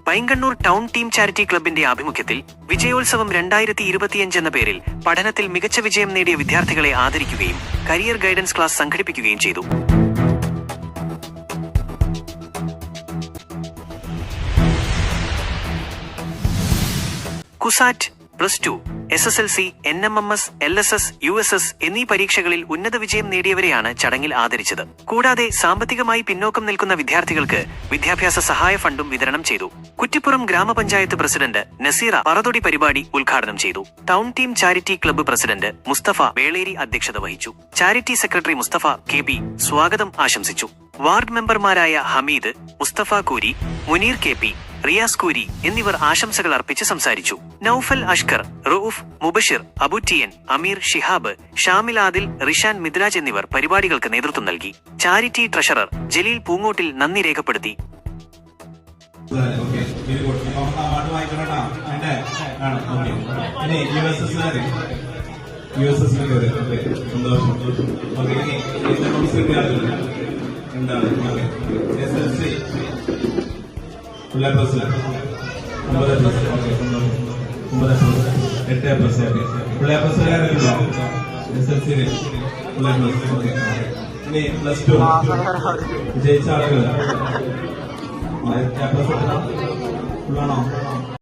Painkannur town team charity ക്ലബിന്റെ ആഭിമുഖ്യത്തിൽ വിജയോത്സവം 2025 എന്ന പേരിൽ പഠനത്തിൽ മികച്ച വിജയം നേടിയ വിദ്യാർത്ഥികളെ ആദരിക്കുകയും കരിയർ ഗൈഡൻസ് ക്ലാസ് സംഘടിപ്പിക്കുകയും ചെയ്തു. CUSAT, +2, SSLC, NMMS, LSS, USS എന്നീ പരീക്ഷകളിൽ ഉന്നത വിജയം നേടിയവരെയാണ് ചടങ്ങിൽ ആദരിച്ചത്. കൂടാതെ സാമ്പത്തികമായി പിന്നോക്കം നിൽക്കുന്ന വിദ്യാർത്ഥികൾക്ക് വിദ്യാഭ്യാസ സഹായ ഫണ്ടും വിതരണം ചെയ്തു. കുറ്റിപ്പുറം ഗ്രാമപഞ്ചായത്ത് പ്രസിഡന്റ് നസീറ പറതൊടി പരിപാടി ഉദ്ഘാടനം ചെയ്തു. Town team charity club president Musthafa Veleri അധ്യക്ഷത വഹിച്ചു. ചാരിറ്റി സെക്രട്ടറി മുസ്തഫ KB സ്വാഗതം ആശംസിച്ചു. വാർഡ് മെമ്പർമാരായ ഹമീദ്, മുസ്തഫ കൂരി, മുനീർ KP, റിയാസ് കൂരി എന്നിവർ ആശംസകൾ അർപ്പിച്ച് സംസാരിച്ചു. നൌഫൽ അഷ്കർ, റഊഫ്, മുബഷിർ, അബുറ്റിയൻ, അമീർ, ഷിഹാബ്, ഷാമിൽ ആദിൽ, റിഷാൻ മിദ്രാജ് എന്നിവർ പരിപാടികൾക്ക് നേതൃത്വം നൽകി. ചാരിറ്റി ട്രഷറർ ജലീൽ പൂങ്ങോട്ടിൽ നന്ദി രേഖപ്പെടുത്തി. വിജയിച്ച ആളുകൾ ഫുള്ളാണോ?